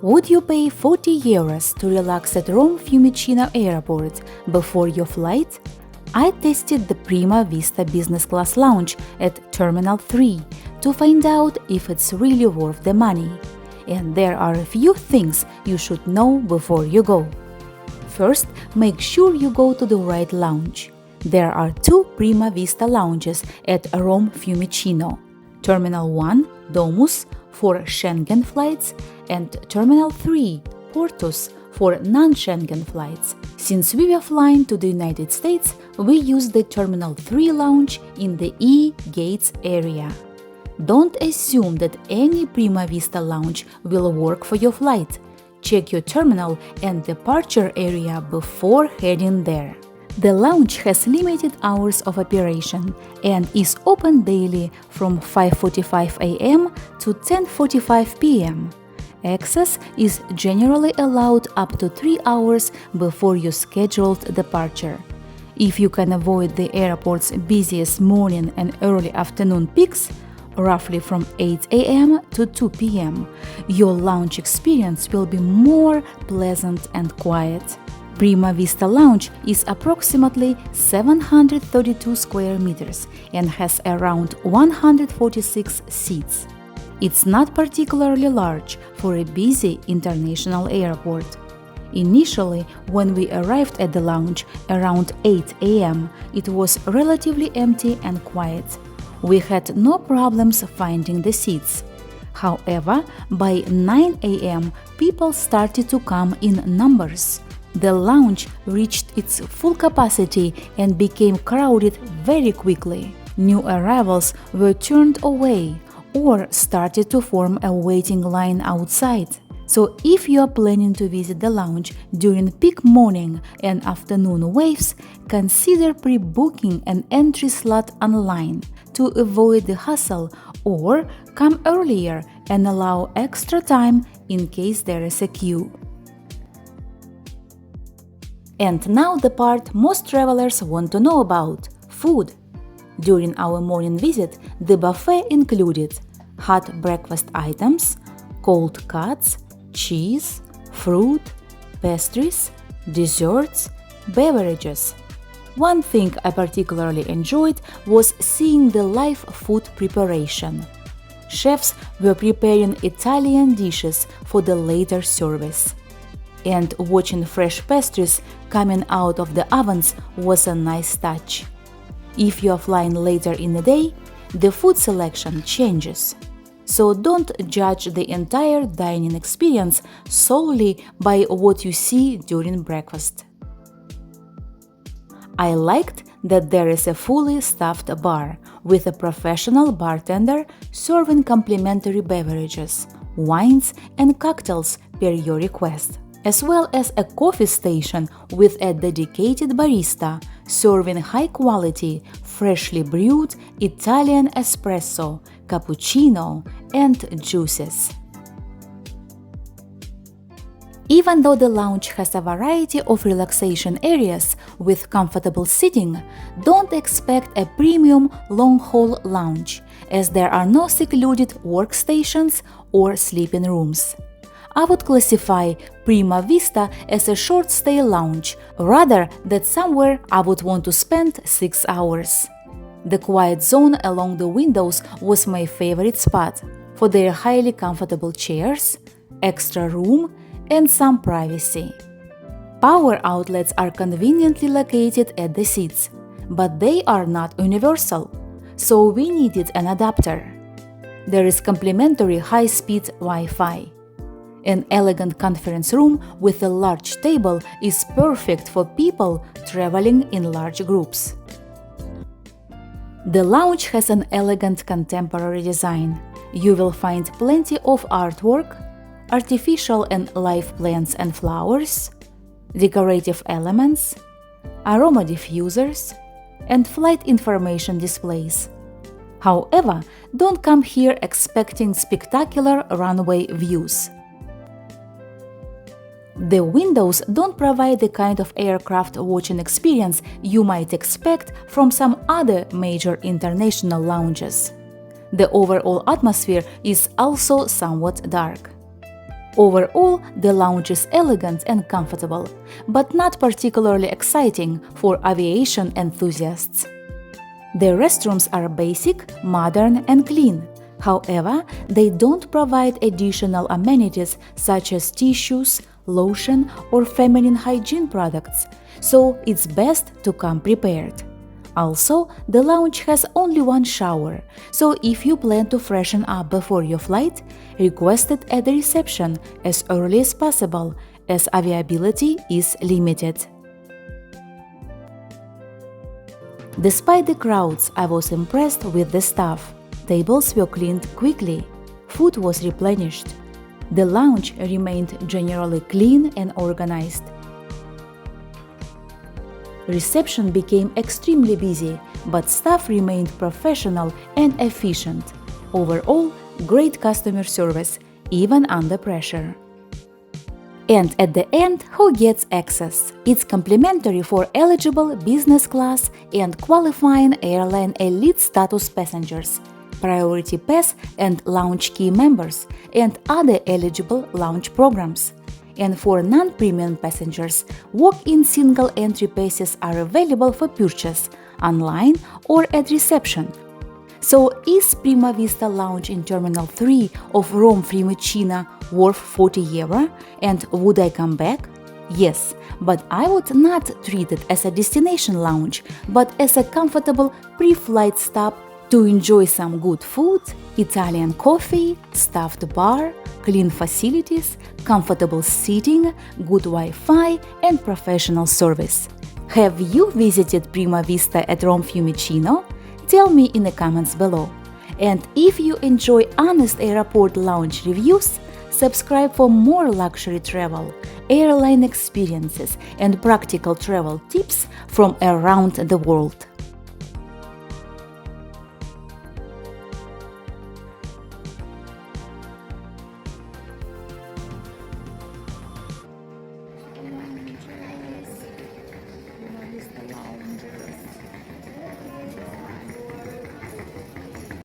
Would you pay 40 euros to relax at Rome Fiumicino Airport before your flight? I tested the Prima Vista business class lounge at Terminal 3 to find out if it's really worth the money. And there are a few things you should know before you go. First, make sure you go to the right lounge. There are two Prima Vista lounges at Rome Fiumicino. Terminal 1, Domus, for Schengen flights, and Terminal 3, Portus, for non-Schengen flights. Since we were flying to the United States, we used the Terminal 3 lounge in the E-Gates area. Don't assume that any Prima Vista lounge will work for your flight. Check your terminal and departure area before heading there. The lounge has limited hours of operation and is open daily from 5:45 a.m. to 10:45 p.m. Access is generally allowed up to 3 hours before your scheduled departure. If you can avoid the airport's busiest morning and early afternoon peaks, roughly from 8 a.m. to 2 p.m., your lounge experience will be more pleasant and quiet. Prima Vista Lounge is approximately 732 square meters and has around 146 seats. It's not particularly large for a busy international airport. Initially, when we arrived at the lounge around 8 a.m., it was relatively empty and quiet. We had no problems finding the seats. However, by 9 a.m., people started to come in numbers. The lounge reached its full capacity and became crowded very quickly. New arrivals were turned away or started to form a waiting line outside. So if you are planning to visit the lounge during peak morning and afternoon waves, consider pre-booking an entry slot online to avoid the hassle, or come earlier and allow extra time in case there is a queue. And now the part most travelers want to know about – food. During our morning visit, the buffet included hot breakfast items, cold cuts, cheese, fruit, pastries, desserts, beverages. One thing I particularly enjoyed was seeing the live food preparation. Chefs were preparing Italian dishes for the later service. And watching fresh pastries coming out of the ovens was a nice touch. If you are flying later in the day, the food selection changes. So don't judge the entire dining experience solely by what you see during breakfast. I liked that there is a fully staffed bar with a professional bartender serving complimentary beverages, wines and cocktails per your request, as well as a coffee station with a dedicated barista serving high-quality, freshly brewed Italian espresso, cappuccino, and juices. Even though the lounge has a variety of relaxation areas with comfortable seating, don't expect a premium long-haul lounge, as there are no secluded workstations or sleeping rooms. I would classify Prima Vista as a short-stay lounge, rather than somewhere I would want to spend 6 hours. The quiet zone along the windows was my favorite spot, for their highly comfortable chairs, extra room, and some privacy. Power outlets are conveniently located at the seats, but they are not universal, so we needed an adapter. There is complimentary high-speed Wi-Fi. An elegant conference room with a large table is perfect for people traveling in large groups. The lounge has an elegant contemporary design. You will find plenty of artwork, artificial and live plants and flowers, decorative elements, aroma diffusers, and flight information displays. However, don't come here expecting spectacular runway views. The windows don't provide the kind of aircraft watching experience you might expect from some other major international lounges. The overall atmosphere is also somewhat dark. Overall, the lounge is elegant and comfortable, but not particularly exciting for aviation enthusiasts. The restrooms are basic, modern, and clean. However, they don't provide additional amenities such as tissues, lotion, or feminine hygiene products, so it's best to come prepared. Also, the lounge has only one shower, so if you plan to freshen up before your flight, request it at the reception as early as possible, as availability is limited. Despite the crowds, I was impressed with the staff. Tables were cleaned quickly. Food was replenished. The lounge remained generally clean and organized. Reception became extremely busy, but staff remained professional and efficient. Overall, great customer service, even under pressure. And at the end, who gets access? It's complimentary for eligible business class and qualifying airline elite status passengers, priority pass and lounge key members, and other eligible lounge programs. And for non-premium passengers, walk-in single entry passes are available for purchase online or at reception. So is Prima Vista Lounge in Terminal 3 of Rome Fiumicino worth €40? And would I come back? Yes, but I would not treat it as a destination lounge, but as a comfortable pre-flight stop to enjoy some good food, Italian coffee, staffed bar, clean facilities, comfortable seating, good Wi-Fi, and professional service. Have you visited Prima Vista at Rome Fiumicino? Tell me in the comments below. And if you enjoy honest airport lounge reviews, subscribe for more luxury travel, airline experiences, and practical travel tips from around the world.